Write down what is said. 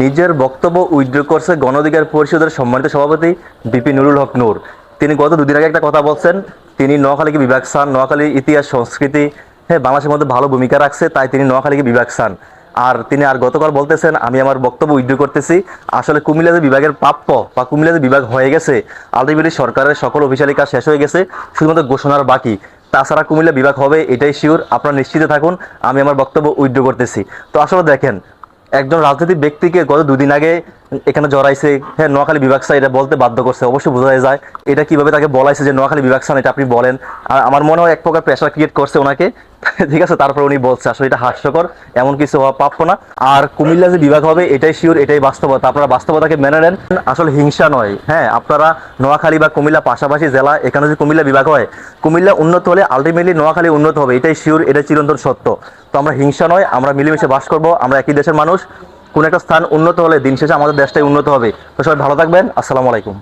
নিজের বক্তব্য উইথড্র করছে গণ অধিকার পরিষদের সম্মানিত সভাপতি বিপি নুরুল হক নূর। তিনি গত দুদিন আগে একটা কথা বলছেন, তিনি নোয়াখালীকে বিভাগ চান, নোয়াখালীর ইতিহাস সংস্কৃতি হ্যাঁ বাংলাদেশের মধ্যে ভালো ভূমিকা রাখছে, তাই তিনি নোয়াখালীকে বিভাগ চান। আর তিনি গতকাল বলতেছেন আমি আমার বক্তব্য উইথড্র করতেছি। আসলে কুমিল্লা যে বিভাগের প্রাপ্য বা কুমিল্লা যে বিভাগ হয়ে গেছে, আলটিমেটলি সরকারের সকল অফিসিয়ালি কাজ শেষ হয়ে গেছে, শুধুমাত্র ঘোষণার বাকি। তাছাড়া কুমিল্লা বিভাগ হবে এটাই শিওর, আপনারা নিশ্চিত থাকুন। আমি আমার বক্তব্য উইথড্র করতেছি। তো আসলে দেখেন, একজন রাজনৈতিক ব্যক্তিকে গত দুদিন আগে এখানে জড়াইছে, হ্যাঁ নোয়াখালী বিভাগ চাই এটা বলতে বাধ্য করছে, অবশ্যই বোঝা যায় এটা কিভাবে তাকে বলাইছে যে নোয়াখালী বিভাগ চান, এটা আপনি বলেন। আর আমার মনে হয় এক প্রকার প্রেশার ক্রিয়েট করছে ওনাকে, ঠিক আছে। তারপর উনি বলছে, আসলে এটা হাস্যকর, এমন কিছু হওয়া প্রাপ্য না। আর কুমিল্লা যে বিভাগ হবে এটাই শিওর, এটাই বাস্তবতা, আপনারা বাস্তবতাকে মেনে নেন। আসলে হিংসা নয়, হ্যাঁ আপনারা নোয়াখালী বা কুমিল্লা পাশাপাশি জেলা, এখানে যদি কুমিল্লা বিভাগ হয়, কুমিল্লা উন্নত হলে আলটিমেটলি নোয়াখালী উন্নত হবে, এটাই শিওর, এটা চিরন্তন সত্য। তো আমরা হিংসা নয়, আমরা মিলেমিশে বাস করব, আমরা একই দেশের মানুষ। কোন একটা স্থান উন্নত হলে দিন শেষে আমাদের দেশটাই উন্নত হবে। তো সবাই ভালো থাকবেন, আসসালামু আলাইকুম।